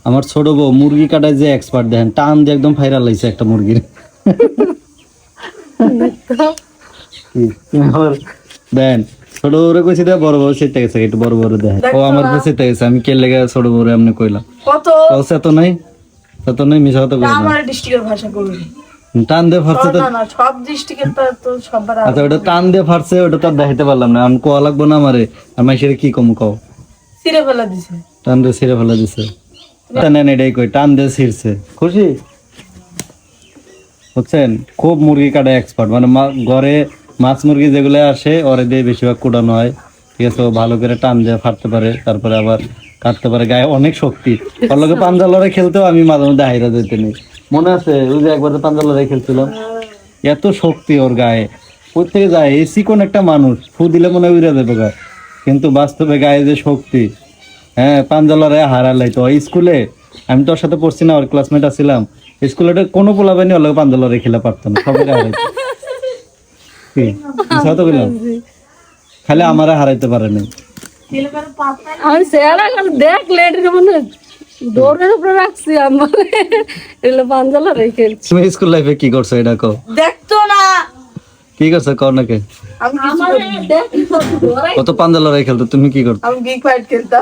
আমার ছোট বউ মুরগি কাটায় যে এক্সপার্ট, দেখেন টান দিয়ে একদম ফাইরাল হইছে একটা মুরগির। দেন ছোট বউরে কইছি দে, বড় বউ সেটা গেছে, একটু বড় বড় দেখেন। ও আমার উপরে সেটা গেছে, আমি কে লেগে ছোট বউরে এমনি কইলাম। কত কইছে তো নাই, তো নাই, মিছা কথা কইলাম। আমার ডিস্ট্রিক্টের ভাষা কইবি টান দিয়ে ফারছে তো। না সব ডিস্ট্রিক্টের তো সবার আচ্ছা ওটা টান দিয়ে ফারছে, ওটা তো দেখাইতে পারলাম না, আমি কোয়া লাগবো না আমারে, আমি সেটা কি কম কও। সিরে ফেলা দিছে। টান দিয়ে ছিঁড়ে ফেলা দিছে, নেন এটাই কই, টান দিয়ে ছিঁড়ছে। খুশি বুঝছেন? খুব মুরগি কাটা এক্সপার্ট, মানে ঘরে মাছ মুরগি যেগুলো আসে ওরে দিয়ে বেশিরভাগ কুটানো হয়, ঠিক আছে? ও ভালো করে টান দিয়ে ফাটতে পারে, তারপরে আবার কাটতে পারে, গায়ে অনেক শক্তি। ওর লোকে পাঞ্জা লড়াই খেলতেও আমি মাঝে মধ্যে হাইরা যেতে নেই, মনে আছে ওই যে একবার পাঞ্জা লড়াই খেলছিলাম, এত শক্তি ওর গায়ে, কোথ থেকে যায়, এই চিকন একটা মানুষ, ফু দিলে মনে হয় উড়ে যাবে গা, কিন্তু বাস্তবে গায়ে যে শক্তি। হ্যাঁ, পাঞ্জা লড়াই হারালাই তো স্কুলে, আমি তোর সাথে পড়ছি না, ওর ক্লাসমেট আছিলাম স্কুলে, কোনো পোলাবানি ওর লোকে পাঞ্জা লড়াই খেলা পারতো না, সবাই হারাইতো। কি মিছা কথা কইলাম? খালি আমারে হারাইতে পারে নাই। আমি চেহারা দেখলে এটা মনে দৌড়ের উপরে রাখছি আমার, এগুলো পাঞ্জালা রেখে। তুমি স্কুল লাইফে কি করছো এটা কও? দেখতো না কি করছো কও নাকি? আমি আমার দেখ কত পাঞ্জা লড়াই খেলতো, তুমি কি করতো? আমি গিগ ফাইট খেলতাম।